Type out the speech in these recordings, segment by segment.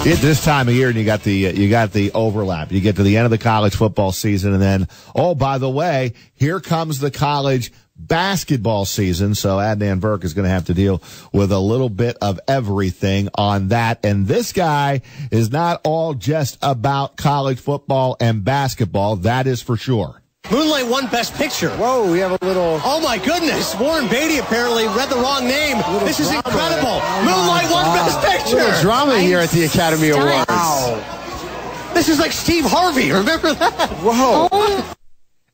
At this time of year, and you got the overlap. You get to the end of the college football season, and then, oh, by the way, here comes the college basketball season. So Adnan Virk is going to have to deal with a little bit of everything on that. And this guy is not all just about college football and basketball. That is for sure. Moonlight won Best Picture. Whoa, we have a little... Oh, my goodness. Warren Beatty apparently read the wrong name. This is incredible. Moonlight won Best Picture. A little drama here at the Academy Awards. Wow. This is like Steve Harvey. Remember that? Whoa. Oh.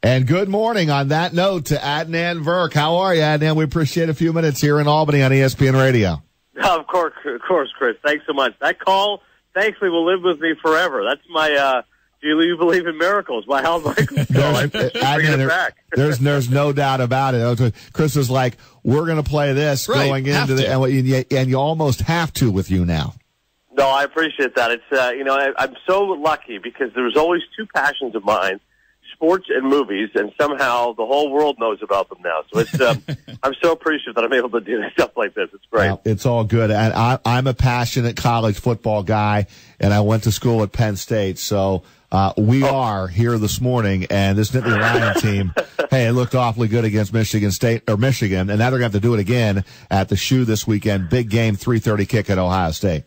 And good morning on that note to Adnan Virk. How are you, Adnan? We appreciate a few minutes here in Albany on ESPN Radio. Of course, Chris. Thanks so much. That call, thankfully, will live with me forever. That's my... Do you believe in miracles? My health Michael. There's no doubt about it. Chris was like, "We're going to play this going into the," and you almost have to with you now. No, I appreciate that. It's I'm so lucky because there's always two passions of mine: sports and movies, and somehow the whole world knows about them now. So it's I'm so appreciative that I'm able to do stuff like this. It's great. Well, it's all good. And I'm a passionate college football guy, and I went to school at Penn State, so. We are here this morning, and this Nittany Lion team, hey, it looked awfully good against Michigan, and now they're going to have to do it again at the Shoe this weekend. Big game, 3:30 kick at Ohio State.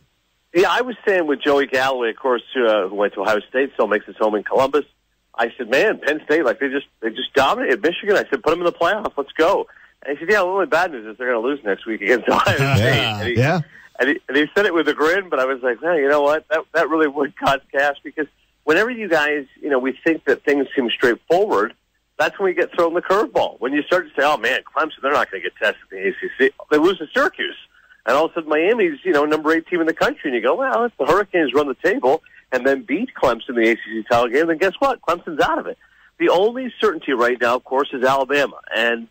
Yeah, I was saying with Joey Galloway, of course, who went to Ohio State, still makes his home in Columbus. I said, man, Penn State, like they just dominated Michigan. I said, put them in the playoffs. Let's go. And he said, yeah, the only bad news is they're going to lose next week against Ohio State. And he said it with a grin, but I was like, man, you know what? That really would cause chaos because whenever you guys, we think that things seem straightforward, that's when we get thrown the curveball. When you start to say, oh, man, Clemson, they're not going to get tested in the ACC. They lose to Syracuse. And all of a sudden Miami's, number 8 team in the country. And you go, well, if the Hurricanes run the table and then beat Clemson in the ACC title game, then guess what? Clemson's out of it. The only certainty right now, of course, is Alabama. And,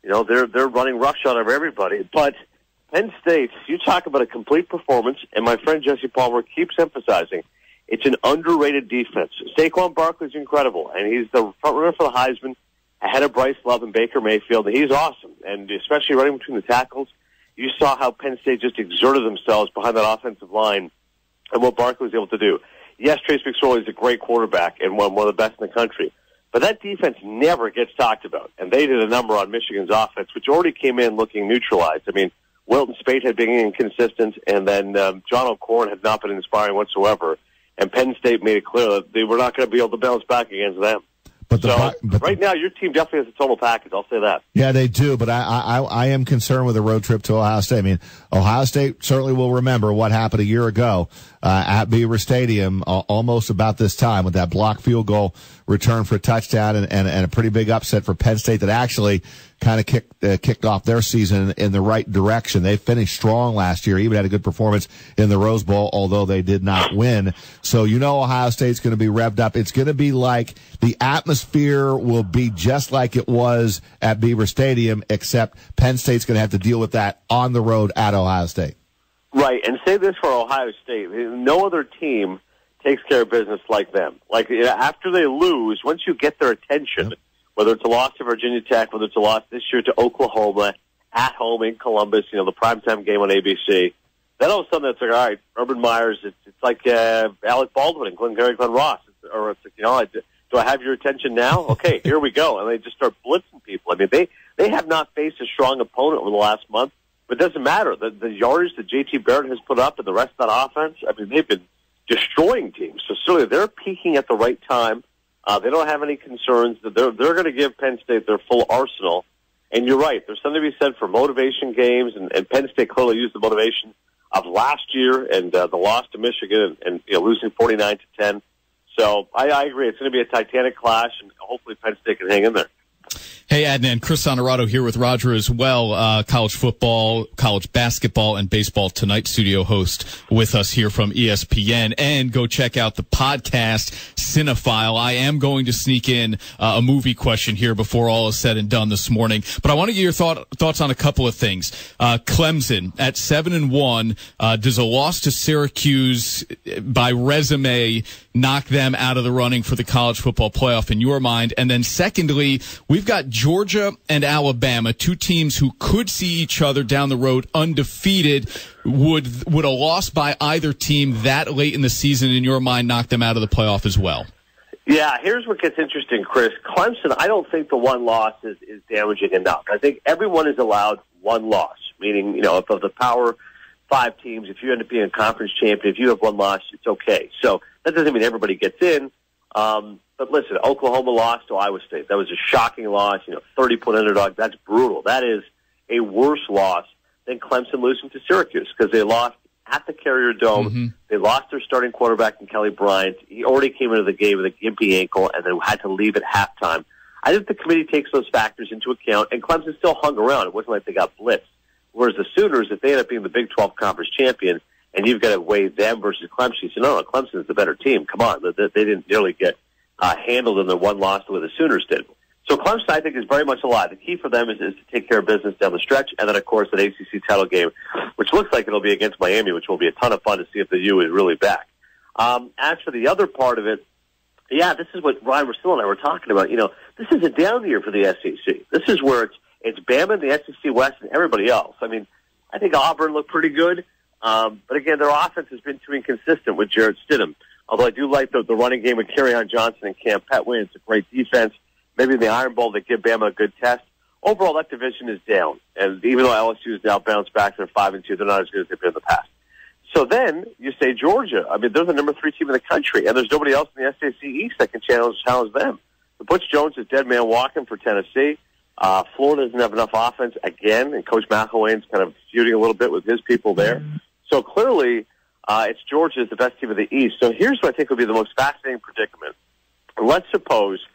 they're running roughshod over everybody. But Penn State, you talk about a complete performance, and my friend Jesse Palmer keeps emphasizing it's an underrated defense. Saquon Barkley's incredible, and he's the front runner for the Heisman ahead of Bryce Love and Baker Mayfield. He's awesome, and especially running between the tackles. You saw how Penn State just exerted themselves behind that offensive line and what Barkley was able to do. Yes, Trace McSorley is a great quarterback and one of the best in the country, but that defense never gets talked about, and they did a number on Michigan's offense, which already came in looking neutralized. I mean, Wilton Spate had been inconsistent, and then John O'Corn had not been inspiring whatsoever. And Penn State made it clear that they were not going to be able to bounce back against them. But right now, your team definitely has a total package. I'll say that. Yeah, they do. But I am concerned with a road trip to Ohio State. I mean, Ohio State certainly will remember what happened a year ago at Beaver Stadium, almost about this time, with that blocked field goal return for a touchdown and a pretty big upset for Penn State that actually kind of kicked off their season in the right direction. They finished strong last year, even had a good performance in the Rose Bowl, although they did not win. So Ohio State's going to be revved up. It's going to be like the atmosphere will be just like it was at Beaver Stadium, except Penn State's going to have to deal with that on the road at Ohio State. Right, and say this for Ohio State. No other team takes care of business like them. Like, after they lose, once you get their attention, whether it's a loss to Virginia Tech, whether it's a loss this year to Oklahoma, at home in Columbus, the primetime game on ABC, then all of a sudden it's like, all right, Urban Meyers, it's like Alec Baldwin and Glenn Ross. Or it's like, do I have your attention now? Okay, here we go. And they just start blitzing people. I mean, they have not faced a strong opponent over the last month, but it doesn't matter. The yardage that J.T. Barrett has put up and the rest of that offense, I mean, they've been destroying teams. So certainly they're peaking at the right time. They don't have any concerns. They're going to give Penn State their full arsenal. And you're right. There's something to be said for motivation games, and Penn State clearly used the motivation of last year and the loss to Michigan and losing 49-10. So I agree. It's going to be a titanic clash, and hopefully Penn State can hang in there. Hey, Adnan, Chris Honorato here with Roger as well. College football, college basketball, and baseball tonight studio host with us here from ESPN. And go check out the podcast, Cinephile. I am going to sneak in a movie question here before all is said and done this morning. But I want to get your thoughts on a couple of things. Clemson at 7-1. Does a loss to Syracuse by resume knock them out of the running for the college football playoff in your mind? And then secondly, we've got Georgia and Alabama, two teams who could see each other down the road undefeated. Would a loss by either team that late in the season, in your mind, knock them out of the playoff as well? Yeah, here's what gets interesting, Chris. Clemson, I don't think the one loss is damaging enough. I think everyone is allowed one loss, meaning, of the Power 5 teams, if you end up being a conference champion, if you have one loss, it's okay. So that doesn't mean everybody gets in. But listen, Oklahoma lost to Iowa State. That was a shocking loss, 30-point underdog. That's brutal. That is a worse loss than Clemson losing to Syracuse because they lost at the Carrier Dome. Mm-hmm. They lost their starting quarterback in Kelly Bryant. He already came into the game with a gimpy ankle and then had to leave at halftime. I think the committee takes those factors into account, and Clemson still hung around. It wasn't like they got blitzed. Whereas the Sooners, if they end up being the Big 12 conference champion, and you've got to weigh them versus Clemson, you say, no, Clemson is the better team. Come on. They didn't nearly get handled in the one loss the way the Sooners did. So Clemson, I think, is very much alive. The key for them is to take care of business down the stretch, and then, of course, an ACC title game, which looks like it'll be against Miami, which will be a ton of fun to see if the U is really back. As for the other part of it, yeah, this is what Ryan Russillo and I were talking about. This is a down year for the SEC. This is where it's Bama, the SEC West, and everybody else. I mean, I think Auburn looked pretty good, but again, their offense has been too inconsistent with Jarrett Stidham. Although I do like the running game with Kerryon Johnson and Cam Petway. It's a great defense. Maybe in the Iron Bowl they give Bama a good test. Overall, that division is down. And even though LSU is now bounced back, they're 5-2, they're not as good as they've been in the past. So then you say Georgia. I mean, they're the number 3 team in the country, and there's nobody else in the SEC East that can challenge them. The Butch Jones is dead man walking for Tennessee. Florida doesn't have enough offense again, and Coach McElwain's kind of feuding a little bit with his people there. So clearly, it's Georgia is the best team of the East. So here's what I think would be the most fascinating predicament. Let's suppose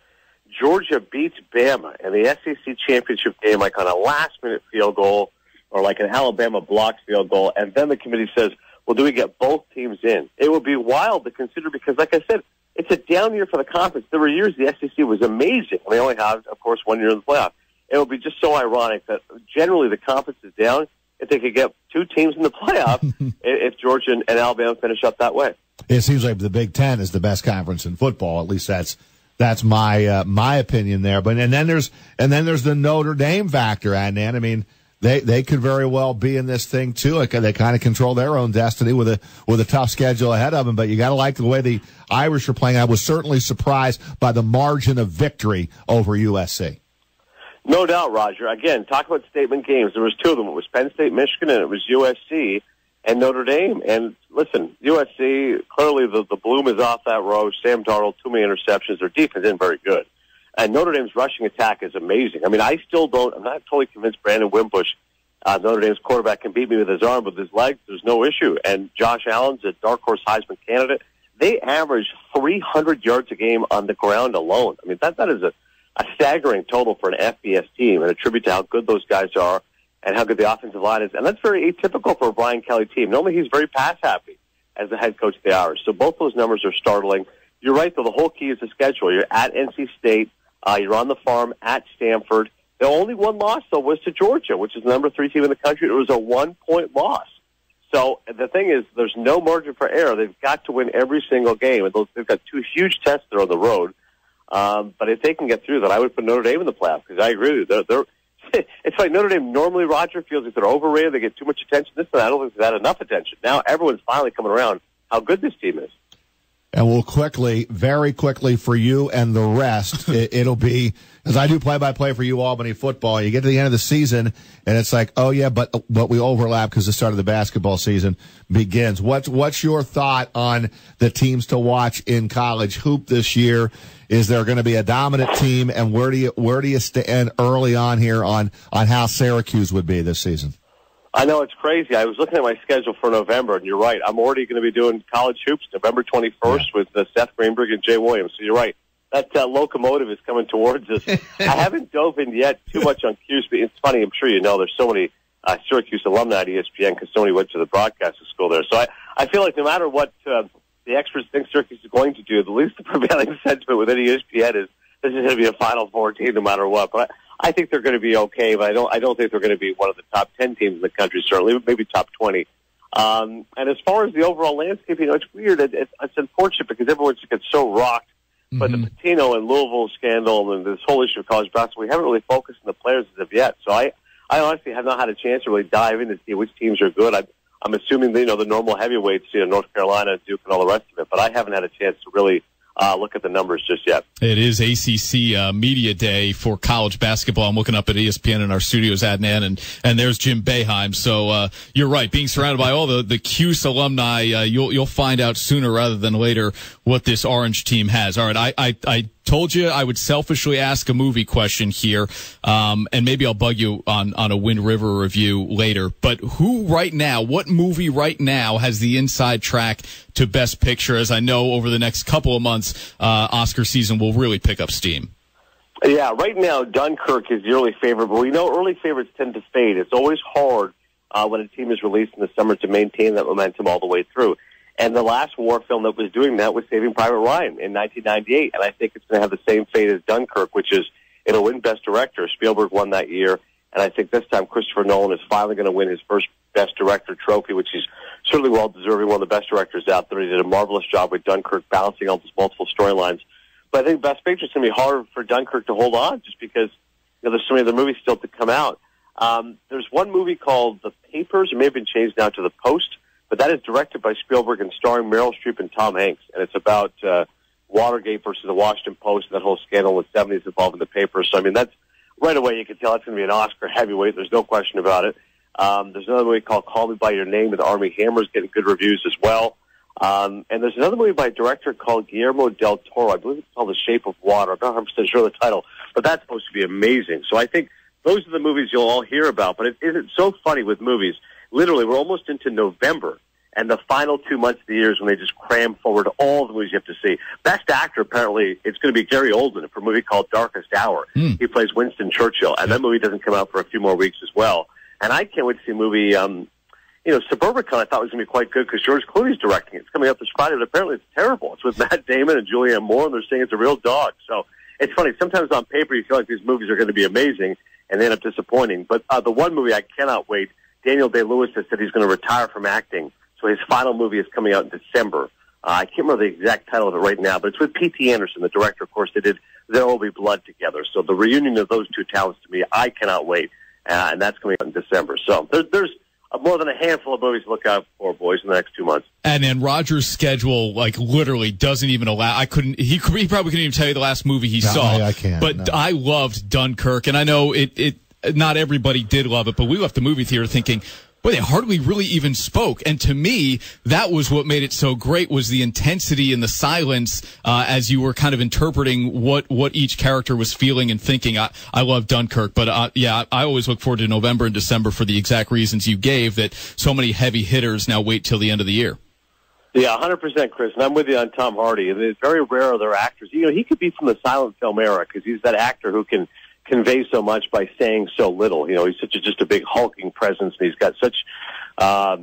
Georgia beats Bama in the SEC championship game, like on a last-minute field goal or like an Alabama blocked field goal, and then the committee says, well, do we get both teams in? It would be wild to consider because, like I said, it's a down year for the conference. There were years the SEC was amazing. They only have, of course, 1 year in the playoff. It would be just so ironic that generally the conference is down if they could get 2 teams in the playoff if Georgia and Alabama finish up that way. It seems like the Big Ten is the best conference in football. At least that's my opinion there. But and then there's the Notre Dame factor, Adnan. I mean, they could very well be in this thing too. Like, they kind of control their own destiny with a tough schedule ahead of them. But you got to like the way the Irish are playing. I was certainly surprised by the margin of victory over USC. No doubt, Roger. Again, talk about statement games. There was 2 of them. It was Penn State, Michigan, and it was USC and Notre Dame. And listen, USC, clearly the bloom is off that rose. Sam Darnold, too many interceptions. Their defense isn't very good. And Notre Dame's rushing attack is amazing. I mean, I'm not totally convinced Brandon Wimbush, Notre Dame's quarterback, can beat me with his arm, but with his legs, there's no issue. And Josh Allen's a dark horse Heisman candidate. They average 300 yards a game on the ground alone. I mean, that is a staggering total for an FBS team and a tribute to how good those guys are and how good the offensive line is. And that's very atypical for a Brian Kelly team. Normally he's very pass-happy as the head coach of the Irish. So both those numbers are startling. You're right, though. The whole key is the schedule. You're at NC State. You're on the farm at Stanford. The only one loss, though, was to Georgia, which is the number 3 team in the country. It was a 1-point loss. So the thing is, there's no margin for error. They've got to win every single game. And they've got 2 huge tests there on the road. But if they can get through that, I would put Notre Dame in the playoffs because I agree with you. It's like Notre Dame normally, Roger, feels like they're overrated. They get too much attention. This time, I don't think they've had enough attention. Now everyone's finally coming around how good this team is. And we'll very quickly for you and the rest, it'll be, as I do play-by-play for you, Albany football, you get to the end of the season, and it's like, oh, yeah, but we overlap because the start of the basketball season begins. What's your thought on the teams to watch in college hoop this year? Is there going to be a dominant team, and where do you stand early on here on how Syracuse would be this season? I know, it's crazy. I was looking at my schedule for November, and you're right. I'm already going to be doing college hoops November 21st with Seth Greenberg and Jay Williams. So you're right. That locomotive is coming towards us. I haven't dove in yet too much on Q's, but it's funny. I'm sure you know there's so many Syracuse alumni at ESPN because so many went to the broadcasting school there. So I feel like no matter what the experts think Syracuse is going to do, at least the prevailing sentiment within ESPN is this is going to be a Final Four team no matter what. But I think they're going to be okay, but I don't think they're going to be one of the top 10 teams in the country, certainly, maybe top 20. And as far as the overall landscape, it's weird. It's unfortunate because everyone just gets so rocked But the Patino and Louisville scandal and this whole issue of college basketball, we haven't really focused on the players as of yet. So I honestly have not had a chance to really dive in to see which teams are good. I'm assuming, the normal heavyweights, North Carolina, Duke, and all the rest of it. But I haven't had a chance to really look at the numbers just yet. It is ACC Media Day for college basketball. I'm looking up at ESPN in our studios, Adnan, and there's Jim Boeheim. So you're right. Being surrounded by all the Cuse alumni, you'll find out sooner rather than later what this Orange team has. All right, I told you I would selfishly ask a movie question here, and maybe I'll bug you on a Wind River review later. But what movie right now has the inside track to Best Picture? As I know, over the next couple of months, Oscar season will really pick up steam. Yeah, right now Dunkirk is the early favorite, but we know early favorites tend to fade. It's always hard when a team is released in the summer to maintain that momentum all the way through. And the last war film that was doing that was Saving Private Ryan in 1998. And I think it's going to have the same fate as Dunkirk, which is it'll win Best Director. Spielberg won that year. And I think this time Christopher Nolan is finally going to win his first Best Director trophy, which he's certainly well-deserving, one of the best directors out there. He did a marvelous job with Dunkirk, balancing all those multiple storylines. But I think Best Picture is going to be harder for Dunkirk to hold on just because there's so many other movies still to come out. There's one movie called The Papers. It may have been changed now to The Post. But that is directed by Spielberg and starring Meryl Streep and Tom Hanks. And it's about Watergate versus the Washington Post and that whole scandal in the 70s involving the papers. So, that's right away you can tell it's going to be an Oscar heavyweight. There's no question about it. There's another movie called Call Me By Your Name with Armie Hammer's getting good reviews as well. And there's another movie by a director called Guillermo del Toro. I believe it's called The Shape of Water. I'm not 100% sure of the title, but that's supposed to be amazing. So I think those are the movies you'll all hear about. But it's so funny with movies. Literally, we're almost into November, and the final 2 months of the year is when they just cram forward all the movies you have to see. Best actor, apparently, it's going to be Gary Oldman for a movie called Darkest Hour. He plays Winston Churchill, and that movie doesn't come out for a few more weeks as well. And I can't wait to see a movie, Suburbicon I thought was going to be quite good because George Clooney's directing it. It's coming out this Friday, but apparently it's terrible. It's with Matt Damon and Julianne Moore, and they're saying it's a real dog. So it's funny. Sometimes on paper you feel like these movies are going to be amazing, and they end up disappointing. But the one movie I cannot wait, Daniel Day-Lewis has said he's going to retire from acting. So his final movie is coming out in December. I can't remember the exact title of it right now, but it's with P.T. Anderson, the director. Of course, they did There Will Be Blood together. So the reunion of those two talents, to me, I cannot wait. And that's coming out in December. So there's more than a handful of movies to look out for, boys, in the next 2 months. And then Roger's schedule, literally doesn't even allow. He probably couldn't even tell you the last movie he saw. I can't. But no. I loved Dunkirk, and I know it. Not everybody did love it, but we left the movie theater thinking, boy, they hardly really even spoke. And to me, that was what made it so great, was the intensity and the silence as you were kind of interpreting what each character was feeling and thinking. I love Dunkirk, but I always look forward to November and December for the exact reasons you gave, that so many heavy hitters now wait till the end of the year. Yeah, 100%, Chris. And I'm with you on Tom Hardy. It's very rare other actors. He could be from the silent film era because he's that actor who can convey so much by saying so little. He's just a big hulking presence, and he's got such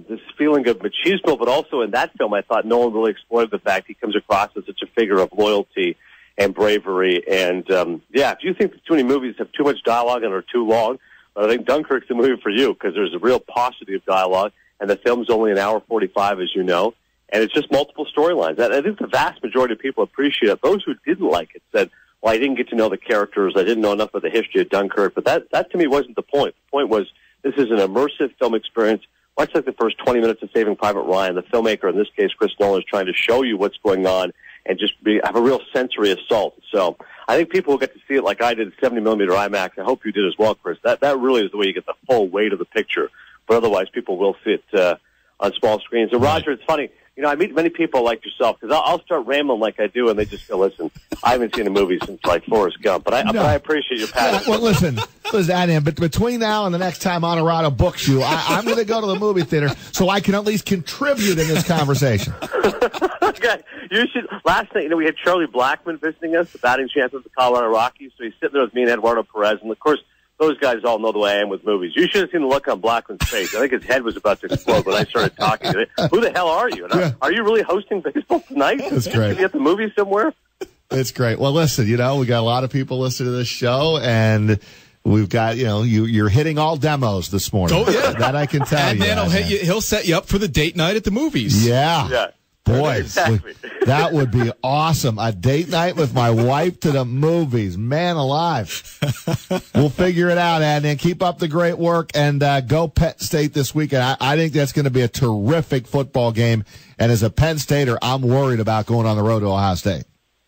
this feeling of machismo, but also in that film I thought Nolan really exploited the fact he comes across as such a figure of loyalty and bravery. And if you think that too many movies have too much dialogue and are too long, I think Dunkirk's the movie for you because there's a real paucity of dialogue, and the film's only an hour 45, as you know, and it's just multiple storylines. I think the vast majority of people appreciate it. Those who didn't like it said, well, I didn't get to know the characters. I didn't know enough of the history of Dunkirk. But that to me wasn't the point. The point was this is an immersive film experience, much like the first 20 minutes of Saving Private Ryan. The filmmaker, in this case, Chris Nolan, is trying to show you what's going on and just have a real sensory assault. So I think people will get to see it like I did, 70mm IMAX. I hope you did as well, Chris. That really is the way you get the full weight of the picture. But otherwise, people will see it on small screens. And, Roger, it's funny. I meet many people like yourself because I'll start rambling like I do, and they just go, listen, I haven't seen a movie since, Forrest Gump. But I appreciate your passion. Well, listen, Adnan, but between now and the next time Honorado books you, I'm going to go to the movie theater so I can at least contribute in this conversation. Okay. You should. Last night, we had Charlie Blackmon visiting us, the batting champion of the Colorado Rockies. So he's sitting there with me and Eduardo Perez, and of course, those guys all know the way I am with movies. You should have seen the look on Blackman's face. I think his head was about to explode when I started talking to him. Who the hell are you? And are you really hosting baseball tonight? That's great. Are you at the movie somewhere? It's great. Well, listen, we got a lot of people listening to this show, and we've got, you're hitting all demos this morning. Oh, yeah. That I can tell and you. And then he'll set you up for the date night at the movies. Yeah. Boy, Exactly. that would be awesome. A date night with my wife to the movies. Man alive. We'll figure it out, Adnan. Keep up the great work and go Penn State this weekend. I think that's going to be a terrific football game. And as a Penn Stater, I'm worried about going on the road to Ohio State.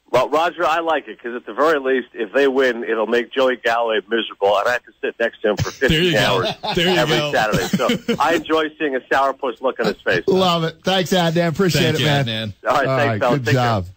Well, Roger, I like it because at the very least, if they win, it'll make Joey Galloway miserable, and I have to sit next to him for 15 hours every Saturday. So I enjoy seeing a sourpuss look on his face. Love it. Thanks, Adnan. Appreciate it, man. Adnan. All right, thanks, fellas. Good Take job. care.